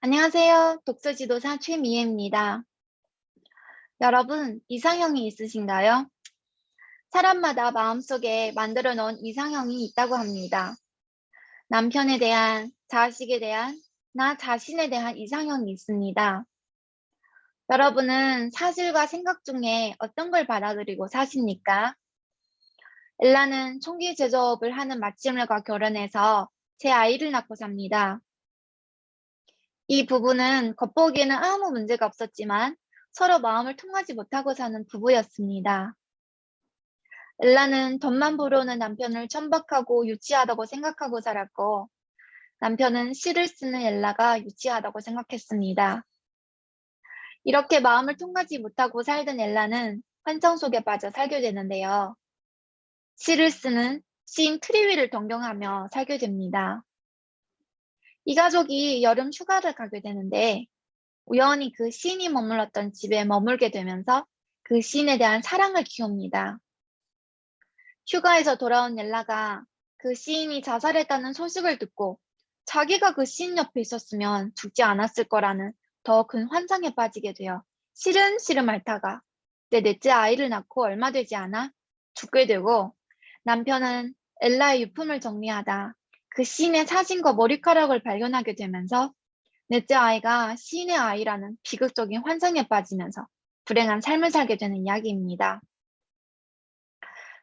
안녕하세요. 독서지도사 최미애입니다. 여러분, 이상형이 있으신가요? 사람마다 마음속에 만들어 놓은 이상형이 있다고 합니다. 남편에 대한, 자식에 대한, 나 자신에 대한 이상형이 있습니다. 여러분은 사실과 생각 중에 어떤 걸 받아들이고 사십니까? 엘라는 총기 제조업을 하는 마침물과 결혼해서 제 아이를 낳고 삽니다. 이 부부는 겉보기에는 아무 문제가 없었지만 서로 마음을 통하지 못하고 사는 부부였습니다. 엘라는 돈만 벌어오는 남편을 천박하고 유치하다고 생각하고 살았고, 남편은 시를 쓰는 엘라가 유치하다고 생각했습니다. 이렇게 마음을 통하지 못하고 살던 엘라는 환청 속에 빠져 살게 되는데요. 시를 쓰는 시인 트리위를 동경하며 살게 됩니다. 이 가족이 여름 휴가를 가게 되는데, 우연히 그 시인이 머물렀던 집에 머물게 되면서 그 시인에 대한 사랑을 키웁니다. 휴가에서 돌아온 옐라가 그 시인이 자살했다는 소식을 듣고 자기가 그 시인 옆에 있었으면 죽지 않았을 거라는 더 큰 환상에 빠지게 되어 시름시름 앓다가 내 넷째 아이를 낳고 얼마 되지 않아 죽게 되고, 남편은 엘라의 유품을 정리하다 그 시인의 사진과 머리카락을 발견하게 되면서 넷째 아이가 시인의 아이라는 비극적인 환상에 빠지면서 불행한 삶을 살게 되는 이야기입니다.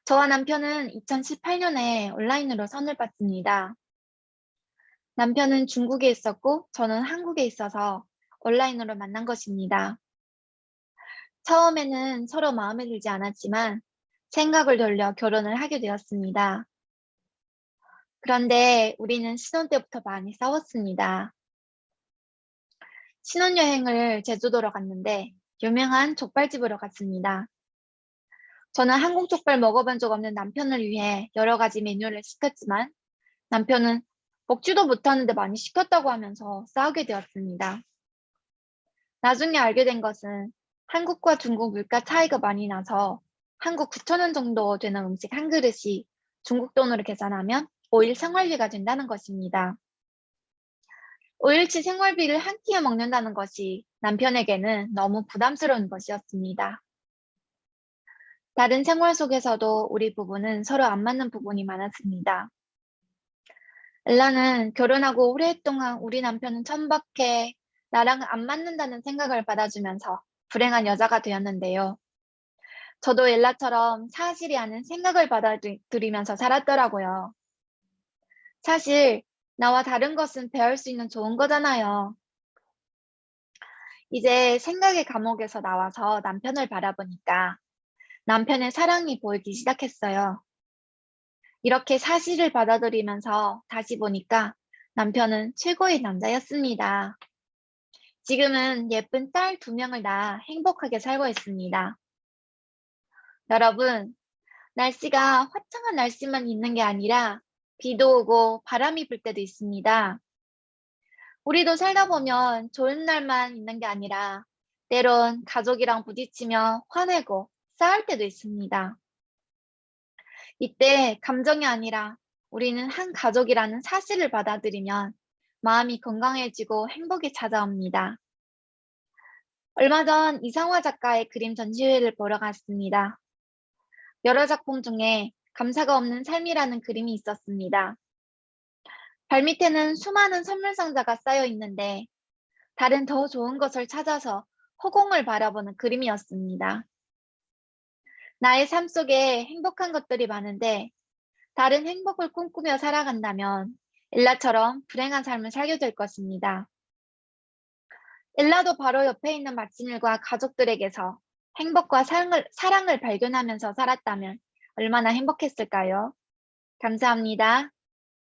저와 남편은 2018년에 온라인으로 선을 봤습니다. 남편은 중국에 있었고 저는 한국에 있어서 온라인으로 만난 것입니다. 처음에는 서로 마음에 들지 않았지만 생각을 돌려 결혼을 하게 되었습니다. 그런데 우리는 신혼 때부터 많이 싸웠습니다. 신혼여행을 제주도로 갔는데 유명한 족발집으로 갔습니다. 저는 한국 족발 먹어본 적 없는 남편을 위해 여러 가지 메뉴를 시켰지만 남편은 먹지도 못하는데 많이 시켰다고 하면서 싸우게 되었습니다. 나중에 알게 된 것은 한국과 중국 물가 차이가 많이 나서 한국 9,000원 정도 되는 음식 한 그릇이 중국 돈으로 계산하면 5일 생활비가 된다는 것입니다. 5일치 생활비를 한 끼에 먹는다는 것이 남편에게는 너무 부담스러운 것이었습니다. 다른 생활 속에서도 우리 부부는 서로 안 맞는 부분이 많았습니다. 엘라는 결혼하고 오랫동안 우리 남편은 천박해, 나랑 안 맞는다는 생각을 받아주면서 불행한 여자가 되었는데요. 저도 엘라처럼 사실이 아닌 생각을 받아들이면서 살았더라고요. 사실 나와 다른 것은 배울 수 있는 좋은 거잖아요. 이제 생각의 감옥에서 나와서 남편을 바라보니까 남편의 사랑이 보이기 시작했어요. 이렇게 사실을 받아들이면서 다시 보니까 남편은 최고의 남자였습니다. 지금은 예쁜 딸 2명을 낳아 행복하게 살고 있습니다. 여러분, 날씨가 화창한 날씨만 있는 게 아니라 비도 오고 바람이 불 때도 있습니다. 우리도 살다 보면 좋은 날만 있는 게 아니라 때론 가족이랑 부딪히며 화내고 싸울 때도 있습니다. 이때 감정이 아니라 우리는 한 가족이라는 사실을 받아들이면 마음이 건강해지고 행복이 찾아옵니다. 얼마 전 이상화 작가의 그림 전시회를 보러 갔습니다. 여러 작품 중에 감사가 없는 삶이라는 그림이 있었습니다. 발밑에는 수많은 선물 상자가 쌓여 있는데 다른 더 좋은 것을 찾아서 허공을 바라보는 그림이었습니다. 나의 삶 속에 행복한 것들이 많은데 다른 행복을 꿈꾸며 살아간다면 엘라처럼 불행한 삶을 살게 될 것입니다. 엘라도 바로 옆에 있는 마침일과 가족들에게서 행복과 사랑을 발견하면서 살았다면 얼마나 행복했을까요? 감사합니다.